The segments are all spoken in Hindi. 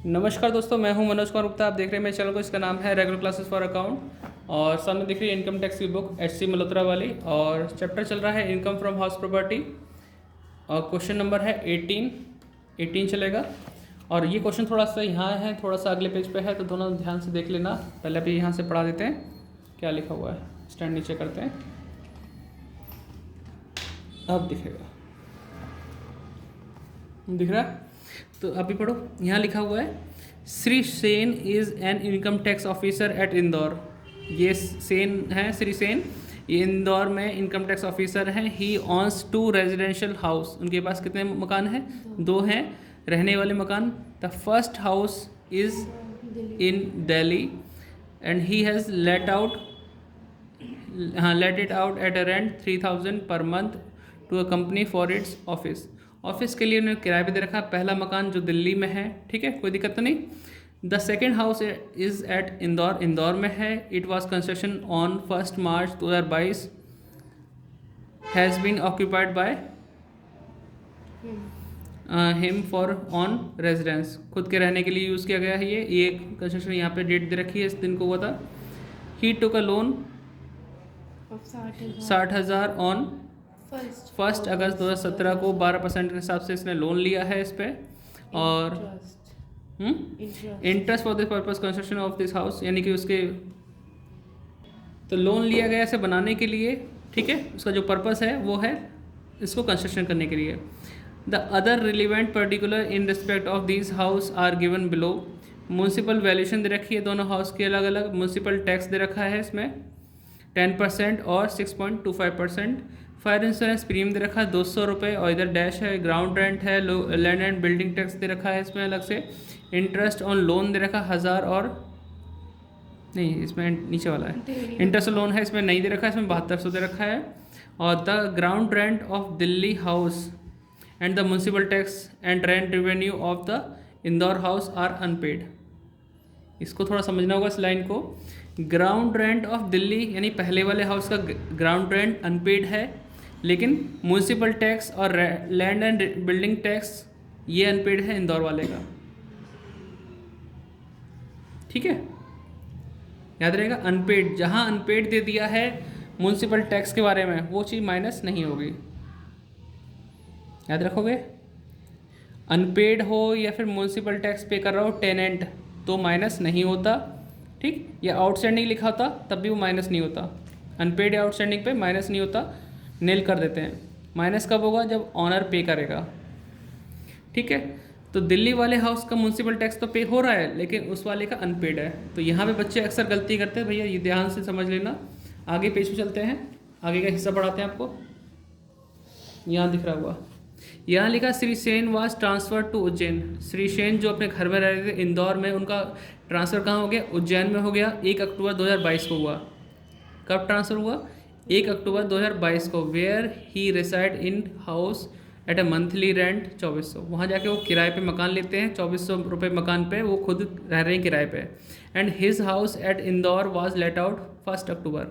नमस्कार दोस्तों, मैं हूं मनोज कुमार गुप्ता। आप देख रहे हैं मेरे चैनल को। इसका नाम है रेगुलर क्लासेस फॉर अकाउंट और सामने दिख रही है इनकम टैक्स की बुक HC मल्होत्रा वाली और चैप्टर चल रहा है इनकम फ्रॉम हाउस प्रॉपर्टी और क्वेश्चन नंबर है 18 चलेगा। और ये क्वेश्चन थोड़ा सा यहाँ है, थोड़ा सा अगले पेज पे है, तो दोनों ध्यान से देख लेना। पहले भी यहाँ से पढ़ा देते हैं क्या लिखा हुआ है। स्टैंड नीचे करते हैं, अब दिखेगा, दिख रहा है? तो अभी पढ़ो। यहाँ लिखा हुआ है Shri Sen is an income tax officer eight Indore. ये सेन है, श्री सेन, ये इंदौर में इनकम टैक्स ऑफिसर हैं। ही ऑन्स 2 रेजिडेंशियल हाउस। उनके पास कितने मकान हैं? 2 हैं रहने वाले मकान। The first house is in Delhi and he has let it out at a rent 3000 per month to a company for its office के लिए उन्होंने किराए पे दे रखा। पहला मकान जो दिल्ली में है, ठीक है, कोई दिक्कत तो नहीं। The second house is at Indore में है। It was construction on 1 March 2022 has been occupied by him for on residence. खुद के रहने के लिए यूज़ किया गया है। ये कंस्ट्रक्शन यहाँ पे डेट दे रखी है, इस दिन को हुआ था। ही टुक अ लोन 60,000 ऑन 1 अगस्त 2017 को 12% के हिसाब से इसने लोन लिया है इस पर। और interest for this purpose construction of this house, यानी कि उसके तो लोन लिया गया इसे बनाने के लिए, ठीक है। उसका जो पर्पस है वो है इसको कंस्ट्रक्शन करने के लिए। The other relevant particular in respect of this house are given below. Municipal valuation दे रखी है दोनों हाउस की अलग अलग। म्यूनसिपल टैक्स दे रखा है इसमें 10% और 6.25%। फायर इंश्योरेंस प्रीमियम दे रखा है 200 रुपये और इधर डैश है। ग्राउंड रेंट है, लैंड एंड बिल्डिंग टैक्स दे रखा है इसमें अलग से। इंटरेस्ट ऑन लोन दे रखा 1000 और नहीं, इसमें नीचे वाला है इंटरेस्ट लोन है, इसमें नहीं दे रखा है, इसमें 7200 दे रखा है। और the ground rent of Delhi house and the municipal tax and rent revenue of the Indore house are unpaid. इसको थोड़ा समझना होगा इस लाइन को। ग्राउंड रेंट ऑफ दिल्ली यानी पहले वाले हाउस का ग्राउंड रेंट अनपेड है, लेकिन म्यूनसिपल टैक्स और लैंड एंड बिल्डिंग टैक्स ये अनपेड है इंदौर वाले का, ठीक है, याद रहेगा। अनपेड, जहाँ अनपेड दे दिया है म्यूनसिपल टैक्स के बारे में, वो चीज़ माइनस नहीं होगी, याद रखोगे। अनपेड हो या फिर म्यूनसिपल टैक्स पे कर रहा हो टेनेंट, तो माइनस नहीं होता, ठीक। या आउटस्टैंडिंग लिखा होता तब भी वो माइनस नहीं होता। अनपेड या आउटस्टैंडिंग पे माइनस नहीं होता, नील कर देते हैं। माइनस कब होगा? जब ऑनर पे करेगा, ठीक है। तो दिल्ली वाले हाउस का म्यूनसिपल टैक्स तो पे हो रहा है, लेकिन उस वाले का अनपेड है। तो यहाँ पे बच्चे अक्सर गलती करते हैं, भैया ये ध्यान से समझ लेना। आगे पेज पे चलते हैं, आगे का हिस्सा पढ़ाते हैं आपको। यहाँ दिख रहा हुआ, यहाँ लिखा Shri Sen was transfer to Ujjain. Shri Sen जो अपने घर में रह रहे थे इंदौर में, उनका ट्रांसफ़र कहाँ हो गया? उज्जैन में हो गया। 1 अक्टूबर 2022 को हुआ। कब ट्रांसफ़र हुआ? 1 अक्टूबर 2022 को। Where he reside in house at a monthly rent 2400। वहाँ जाके वो किराए पे मकान लेते हैं, 2400 रुपये मकान पे वो खुद रह रहे हैं किराए पे। And his house at Indore was let out 1 October.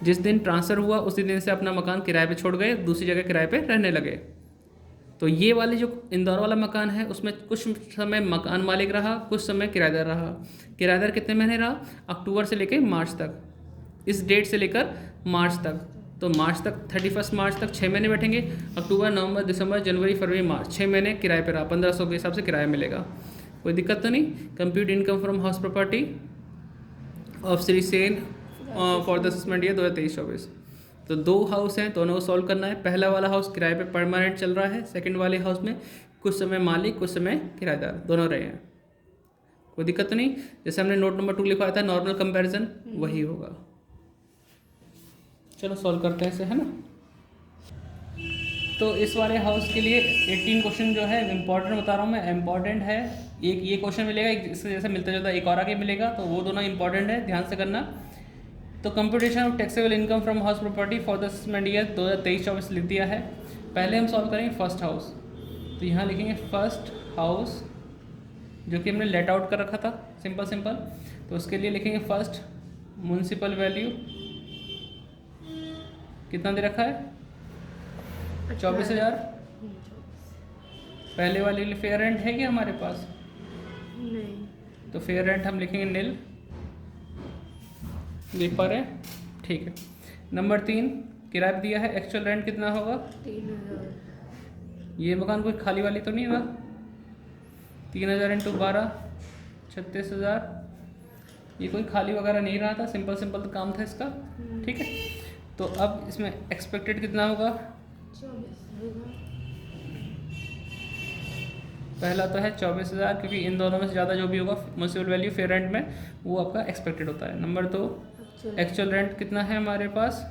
जिस दिन ट्रांसफ़र हुआ उसी दिन से अपना मकान किराए पे छोड़ गए, दूसरी जगह किराए पे रहने लगे। तो ये वाले जो इंदौर वाला मकान है उसमें कुछ समय मकान मालिक रहा, कुछ समय किराएदार रहा। किराएदार कितने महीने रहा? अक्टूबर से लेकर मार्च तक, इस डेट से लेकर मार्च तक। तो मार्च तक 31 मार्च तक 6 महीने बैठेंगे। अक्टूबर, नवंबर, दिसंबर, जनवरी, फरवरी, मार्च, 6 महीने किराए पे रहा। 1500 के हिसाब से किराया मिलेगा, कोई दिक्कत तो नहीं। Compute income from house property of Shri Sen for the assessment year 2023-24। तो 2 हाउस हैं, दोनों को सॉल्व करना है। पहला वाला हाउस किराए पे परमानेंट चल रहा है, सेकंड वाले हाउस में कुछ समय मालिक कुछ समय किराएदार दोनों रहे हैं, कोई दिक्कत तो नहीं। जैसे हमने नोट नंबर 2 लिखवाया था नॉर्मल कंपैरिजन, वही होगा। चलो सॉल्व करते हैं इसे, है ना। तो इस वाले हाउस के लिए 18 क्वेश्चन जो है इंपॉर्टेंट बता रहा हूँ मैं, इंपॉर्टेंट है। एक ये क्वेश्चन मिलेगा, एक इससे जैसे मिलता जुलता एक और आगे मिलेगा, तो वो दोनों इंपॉर्टेंट है, ध्यान से करना। तो computation of taxable income from house property for the assessment year 2023-24 लिख दिया है। पहले हम सॉल्व करेंगे फर्स्ट हाउस। तो यहाँ लिखेंगे फर्स्ट हाउस जो कि हमने लेट आउट कर रखा था, सिंपल। तो उसके लिए लिखेंगे फर्स्ट म्यूनसिपल वैल्यू कितना दे रखा है? 24,000। पहले वाले लिए फेयर रेंट है क्या हमारे पास? नहीं। तो फेयर रेंट हम लिखेंगे नील। देख पा रहे हैं? ठीक है। नंबर 3, किराया पे दिया है, एक्चुअल रेंट कितना होगा? 3000। ये मकान कोई खाली वाली तो नहीं रहा? 3000 इंटू 12, 36,000। ये कोई खाली वगैरह नहीं रहा था, सिंपल सिंपल तो काम था इसका। ठीक है, तो अब इसमें एक्सपेक्टेड कितना होगा? 24,000। पहला तो है 24,000, क्योंकि इन दोनों में से ज़्यादा जो भी होगा म्युनिसिपल वैल्यू फेयर रेंट में वो आपका एक्सपेक्टेड होता है। नंबर 2, एक्चुअल रेंट कितना है हमारे पास?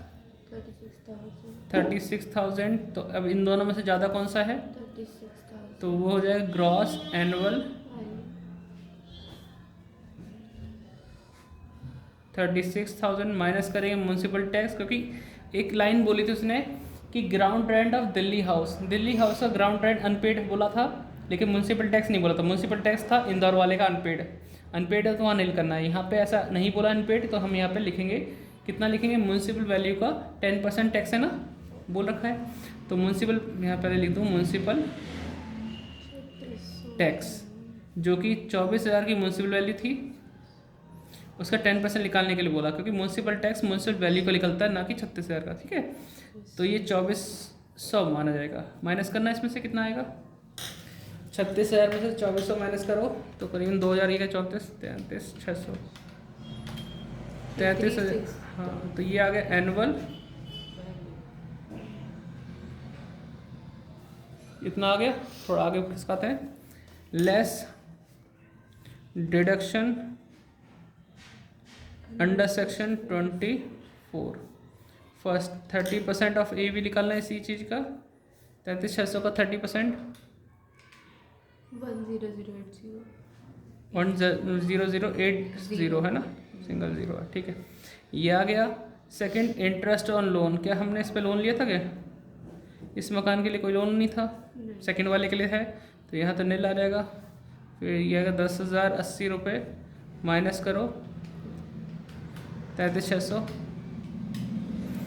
36,000। तो अब इन दोनों में से ज़्यादा कौन सा है? 36,000। तो वो हो जाएगा ग्रॉस एनुअल 36,000 माइनस करेंगे म्यूनसिपल टैक्स, क्योंकि एक लाइन बोली थी उसने कि ground rent of Delhi house का ग्राउंड रेंट अनपेड बोला था, लेकिन म्यूनसिपल टैक्स नहीं बोला था। म्यूनसिपल टैक्स था इंदौर वाले का अनपेड। अनपेड है तो वहाँ नील करना है, यहाँ पे ऐसा नहीं बोला अनपेड, तो हम यहाँ पे लिखेंगे कितना लिखेंगे? म्यूनसिपल वैल्यू का 10% टैक्स है ना, बोल रखा है। तो म्यूनसिपल यहाँ पहले लिख दूँ म्यूनसिपल टैक्स, जो कि 24,000 की म्यूनसिपल वैल्यू थी, उसका 10% निकालने के लिए बोला, क्योंकि म्यूनसिपल टैक्स म्यूनसिपल वैल्यू का निकलता है, ना कि 36,000 का। ठीक है, तो ये 2400 माना जाएगा। माइनस करना इसमें से कितना आएगा? 36,000 में से 2400 माइनस करो तो करीबन 2,000 ये का 34, 33,600, 33,000। हाँ, तो ये आ गया एनुअल, इतना आ गया। थोड़ा आगे खिसकाते हैं। Less deduction under section 24, first 30% of A भी निकालना है इसी चीज़ का। 33,600 का 30% 10080 है ना, सिंगल जीरो है। ठीक है, ये आ गया। Second, interest on loan. क्या हमने इस पे लोन लिया था क्या? इस मकान के लिए कोई लोन नहीं था, सेकंड वाले के लिए है, तो यहाँ तो नील आ जाएगा। फिर ये आएगा 10,080 रुपये, माइनस करो 33,600।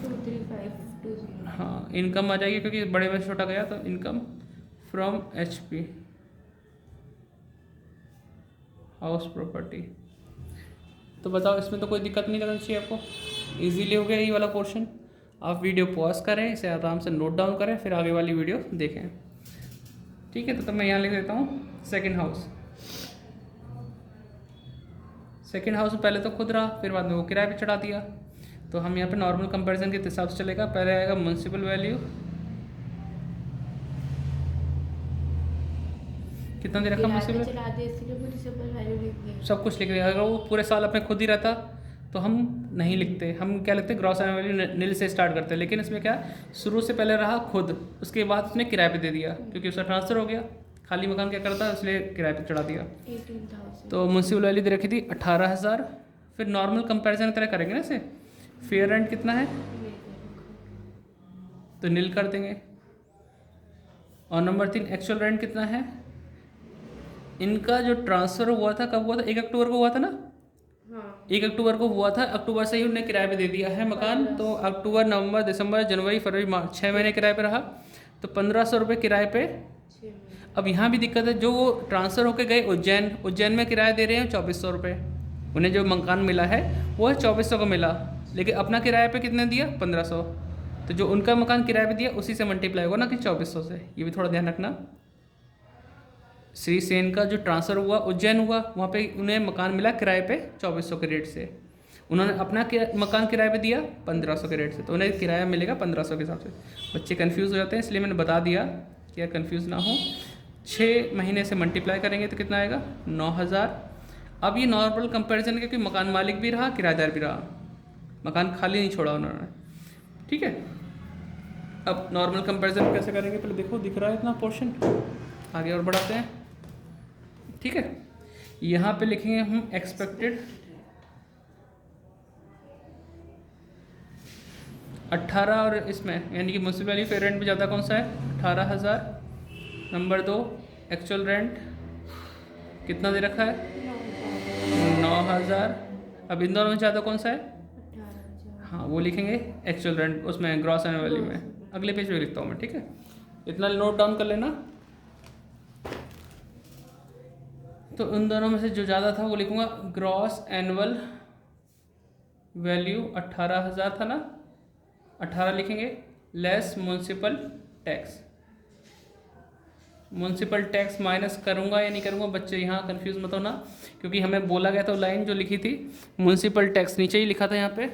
23520। हाँ, इनकम आ जाएगी, क्योंकि बड़े में छोटा गया, तो income from HP house property. तो बताओ, इसमें तो कोई दिक्कत नहीं करनी चाहिए आपको, इजीली हो गया ये वाला पोर्शन। आप वीडियो पॉज करें, इसे आराम से नोट डाउन करें, फिर आगे वाली वीडियो देखें। ठीक है, तो मैं यहाँ लिख देता हूँ सेकंड हाउस। सेकंड हाउस में पहले तो खुद रहा, फिर बाद में वो किराए पे चढ़ा दिया, तो हम यहाँ पे नॉर्मल कंपैरिजन के हिसाब से चलेगा। पहले आएगा म्यूनसिपल वैल्यू, कितना दे रखा म्यूनसिपल? सब कुछ लिख दिया। अगर वो पूरे साल अपने खुद ही रहता तो हम नहीं लिखते, हम क्या लिखते? ग्रॉस एनुअल वैल्यू नील से स्टार्ट करते। लेकिन इसमें क्या, शुरू से पहले रहा खुद, उसके बाद उसने किराए पे दे दिया, क्योंकि उसका ट्रांसफ़र हो गया। खाली मकान क्या करता, इसलिए किराए पे चढ़ा दिया। 18,000। तो म्यूनसिपल वैल्यू दे रखी थी 18,000। फिर नॉर्मल कंपैरिजन की तरह करेंगे ना इसे। फेयर रेंट कितना है, तो नील कर देंगे। और नंबर 3, एक्चुअल रेंट कितना है? इनका जो ट्रांसफ़र हुआ था कब हुआ था? 1 अक्टूबर को हुआ था ना। हाँ। 1 अक्टूबर को हुआ था, अक्टूबर से ही उन्हें किराए पे दे दिया है मकान। तो अक्टूबर, नवंबर, दिसंबर, जनवरी, फरवरी, मार्च, 6 महीने किराए पे रहा, तो 1,500 रुपये किराए पे। 6 महीने। अब यहाँ भी दिक्कत है, जो वो ट्रांसफ़र होकर गए उज्जैन में किराया दे रहे हैं 2,400 रुपये। उन्हें जो मकान मिला है वो है 2,400 का मिला, लेकिन अपना किराए पे कितने दिया? 1,500। तो जो उनका मकान किराए पे दिया उसी से मल्टीप्लाई होगा ना, कि 2,400 से। ये भी थोड़ा ध्यान रखना। श्री सेन का जो ट्रांसफ़र हुआ उज्जैन हुआ, वहाँ पे उन्हें मकान मिला किराए पे 2,400 के रेट से। उन्होंने अपना मकान किराए पे दिया 1,500 के रेट से, तो उन्हें किराया मिलेगा 1,500 के हिसाब से। बच्चे कंफ्यूज हो जाते हैं, इसलिए मैंने बता दिया कि यार कंफ्यूज ना हो। 6 महीने से मल्टीप्लाई करेंगे तो कितना आएगा? 9,000। अब ये नॉर्मल कंपैरिजन, क्योंकि मकान मालिक भी रहा, किराएदार भी रहा, मकान खाली नहीं छोड़ा उन्होंने। ठीक है, अब नॉर्मल कंपैरिजन कैसे करेंगे, पहले देखो दिख रहा है इतना पोर्शन, आगे और बढ़ाते हैं। ठीक है, यहाँ पे लिखेंगे हम एक्सपेक्टेड 18, और इसमें यानी कि म्यूनसिपल वैल्यू फेयर रेंट में ज़्यादा कौन सा है? 18,000। नंबर 2, एक्चुअल रेंट कितना दे रखा है? 9,000। अब इन दोनों में ज़्यादा कौन सा है? 18,000। हाँ, वो लिखेंगे एक्चुअल रेंट, उसमें ग्रॉस एनुअल वैल्यू में। अगले पेज पे लिखता हूँ मैं। ठीक है, इतना नोट डाउन कर लेना। तो उन दोनों में से जो ज़्यादा था वो लिखूँगा ग्रॉस एनुअल वैल्यू 18,000 था ना, 18 लिखेंगे, less municipal tax. Municipal tax minus करूँगा या नहीं करूँगा, बच्चे यहाँ कंफ्यूज मत होना, क्योंकि हमें बोला गया था लाइन जो लिखी थी म्यूनसिपल टैक्स नीचे ही लिखा था यहाँ पे,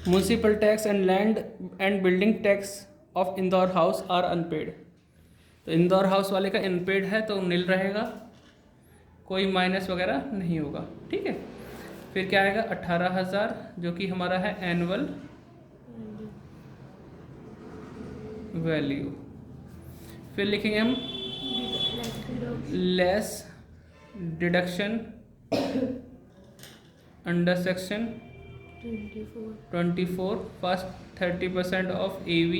municipal tax and land and building tax of Indore house are unpaid. तो इंदौर हाउस वाले का अनपेड है तो नील रहेगा, कोई माइनस वगैरह नहीं होगा, ठीक है। फिर क्या आएगा 18,000 जो कि हमारा है एनुअल वैल्यू। फिर लिखेंगे हम less deduction under section 24 first 30% of AV।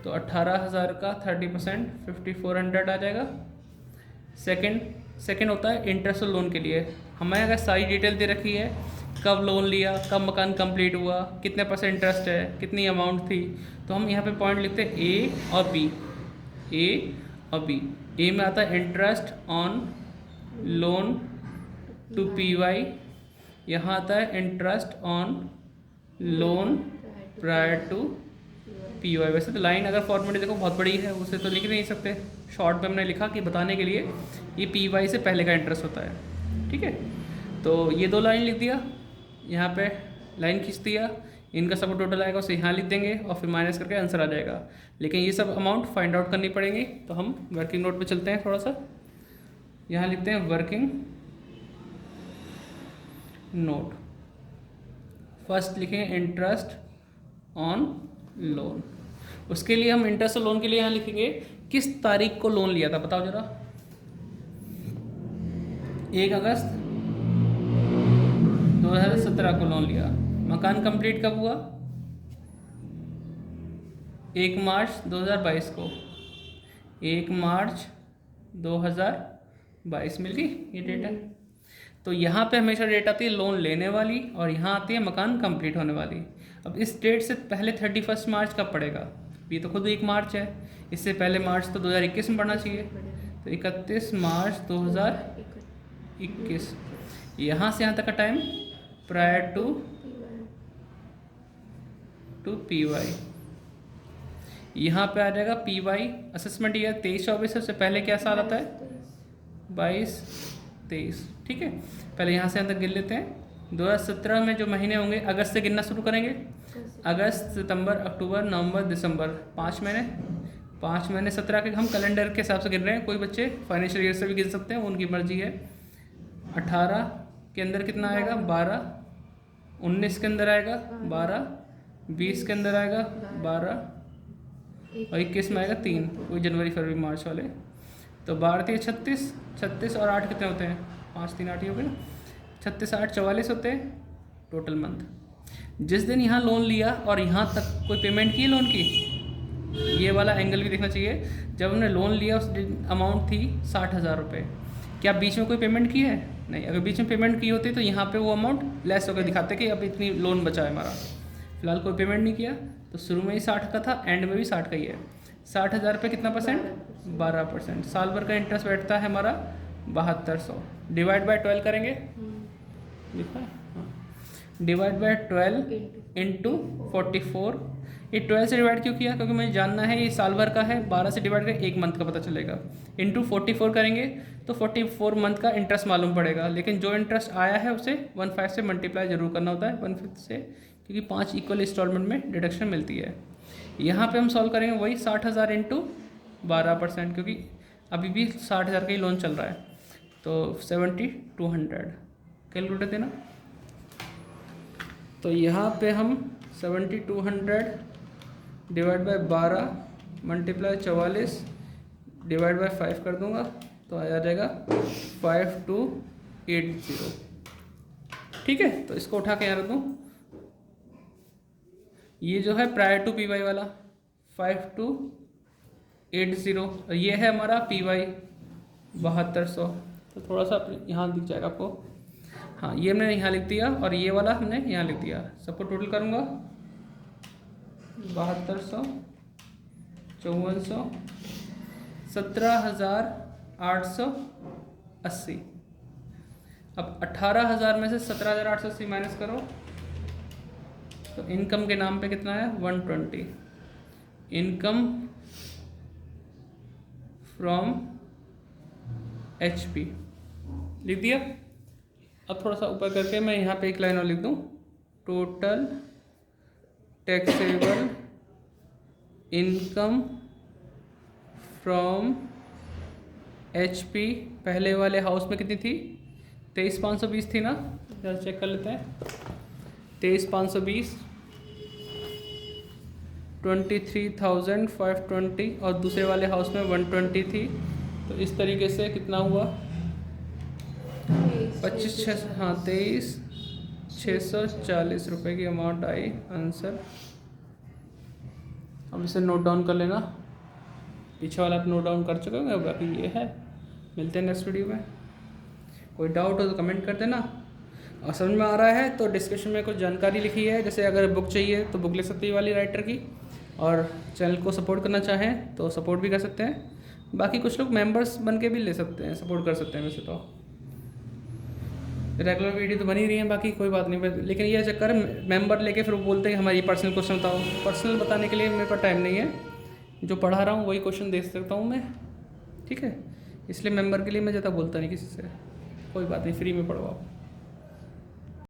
तो 18,000 का 30% 5400 आ जाएगा। सेकंड होता है इंटरेस्ट और लोन के लिए, हमें अगर सारी डिटेल दे रखी है, कब लोन लिया, कब मकान कंप्लीट हुआ, कितने परसेंट इंटरेस्ट है, कितनी अमाउंट थी, तो हम यहाँ पे पॉइंट लिखते हैं A और B। ए में आता है interest on loan to PY, यहाँ आता है interest on loan prior to PY। वैसे तो लाइन अगर फॉर्मेट देखो बहुत बड़ी है, उसे तो लिख नहीं सकते, शॉर्ट में हमने लिखा कि बताने के लिए ये PY से पहले का इंटरेस्ट होता है, ठीक है। तो ये 2 लाइन लिख दिया, यहाँ पे लाइन खींच दिया, इनका सब टोटल आएगा उसे यहाँ लिख देंगे और फिर माइनस करके आंसर आ जाएगा। लेकिन ये सब अमाउंट फाइंड आउट करनी पड़ेगी, तो हम वर्किंग नोट पे चलते हैं थोड़ा सा। यहाँ लिखते हैं वर्किंग नोट। फर्स्ट लिखेंगे इंटरेस्ट ऑन लोन। उसके लिए हम इंटरेस्ट और लोन के लिए यहाँ लिखेंगे किस तारीख को लोन लिया था, बताओ जरा। 1 अगस्त 2017 को लोन लिया। मकान कंप्लीट कब हुआ? 1 मार्च 2022 को। 1 मार्च 2022 मिल गई ये डेट है। तो यहाँ पे हमेशा डेट आती है लोन लेने वाली और यहाँ आती है मकान कंप्लीट होने वाली। अब इस डेट से पहले 31 मार्च कब पड़ेगा? ये तो खुद 1 मार्च है, इससे पहले मार्च तो 2021 में पड़ना चाहिए, तो 31 मार्च 2021। यहाँ से यहाँ तक का टाइम प्रायर टू PY। यहाँ पे आ जाएगा PY असेसमेंट ईयर 23-24, सबसे पहले क्या साल आता है? 22-23, ठीक है। पहले यहाँ से यहाँ तक गिन लेते हैं। 2017 में जो महीने होंगे अगस्त से गिनना शुरू करेंगे। अगस्त, सितंबर, अक्टूबर, नवंबर, दिसंबर, 5 महीने। 5 महीने 17 के हम कैलेंडर के हिसाब से गिन रहे हैं, कोई बच्चे फाइनेंशियल ईयर से भी गिन सकते हैं, उनकी मर्जी है। 18 के अंदर कितना आएगा? 12। 19 के अंदर आएगा 12। 20 के अंदर आएगा 12 और 21 में आएगा 3, वही जनवरी फरवरी मार्च वाले। तो 12 36, 36 और 8 कितने होते हैं? 5 3 8 ही हो गए ना। 36 8 44 होते हैं टोटल मंथ। जिस दिन यहाँ लोन लिया और यहाँ तक कोई पेमेंट की लोन की, ये वाला एंगल भी देखना चाहिए। जब हमने लोन लिया उस दिन अमाउंट थी 60,000 रुपये, क्या बीच में कोई पेमेंट की है? नहीं। अगर बीच में पेमेंट की होती तो यहाँ पे वो अमाउंट लेस होकर दिखाते कि अब इतनी लोन बचा है हमारा। फिलहाल कोई पेमेंट नहीं किया तो शुरू में ही 60 का था, एंड में भी 60 का ही है। 60,000 रुपये कितना परसेंट? 12%। साल भर का इंटरेस्ट बैठता है हमारा 7200। डिवाइड बाय 12 करेंगे, लिखा है डिवाइड बाय 12 इंटू 44। ये 12 से डिवाइड क्यों किया? क्योंकि मुझे जानना है ये साल भर का है, 12 से डिवाइड करके 1 मंथ का पता चलेगा। इंटू 44 करेंगे तो 44 मंथ का इंटरेस्ट मालूम पड़ेगा, लेकिन जो इंटरेस्ट आया है उसे 1/5 से मल्टीप्लाई जरूर करना होता है, 1/5 से, क्योंकि 5 इक्वल इंस्टॉलमेंट में डिडक्शन मिलती है। यहाँ पे हम सॉल्व करेंगे वही 60,000 इंटू 12%, क्योंकि अभी भी 60,000 का ही लोन चल रहा है। तो 7200 कैलकुलेटर देना। तो यहाँ पे हम 7200 divide by 12 multiply 44 divide by 5 कर दूंगा तो आ जाएगा 5280। ठीक है, तो इसको उठा के यहाँ रख दूँ। ये जो है प्रायर टू PY वाला 5280 और ये है हमारा PY 7200। तो थोड़ा सा यहाँ दिख जाएगा आपको। हाँ, ये हमने यहाँ लिख दिया और ये वाला हमने यहाँ लिख दिया। सबको टोटल करूँगा 7200 5400 17,000 17,880। अब 18,000 में से 17,880 माइनस करो तो इनकम के नाम पे कितना है 120। इनकम फ्रॉम HP लिख दिया। अब थोड़ा सा ऊपर करके मैं यहाँ पे एक लाइन और लिख दूँ, total taxable income from HP। पहले वाले हाउस में कितनी थी 23,520 थी ना, जरा चेक कर लेते हैं। 23,520 23,520 और दूसरे वाले हाउस में 120 थी। तो इस तरीके से कितना हुआ 23,640 रुपये की अमाउंट आई आंसर। अब इसे नोट डाउन कर लेना, पीछे वाला आप नोट डाउन कर चुके होंगे, बाकी ये है। मिलते हैं नेक्स्ट वीडियो में। कोई डाउट हो तो कमेंट कर देना, और समझ में आ रहा है तो डिस्क्रिप्शन में कुछ जानकारी लिखी है, जैसे अगर बुक चाहिए तो बुक ले सकते हैं वाली राइटर की, और चैनल को सपोर्ट करना चाहें तो सपोर्ट भी कर सकते हैं। बाकी कुछ लोग मेंबर्स बन के भी ले सकते हैं, सपोर्ट कर सकते हैं। वैसे तो रेगुलर वीडियो तो बनी रही है, बाकी कोई बात नहीं, लेकिन ये चक्कर मेंबर लेके फिर वो बोलते हैं हमारी पर्सनल क्वेश्चन बताओ। पर्सनल बताने के लिए मेरे पास टाइम नहीं है, जो पढ़ा रहा हूँ वही क्वेश्चन दे सकता हूँ मैं, ठीक है। इसलिए मेंबर के लिए मैं ज़्यादा बोलता नहीं किसी से। कोई बात नहीं, फ्री में पढ़ो आप।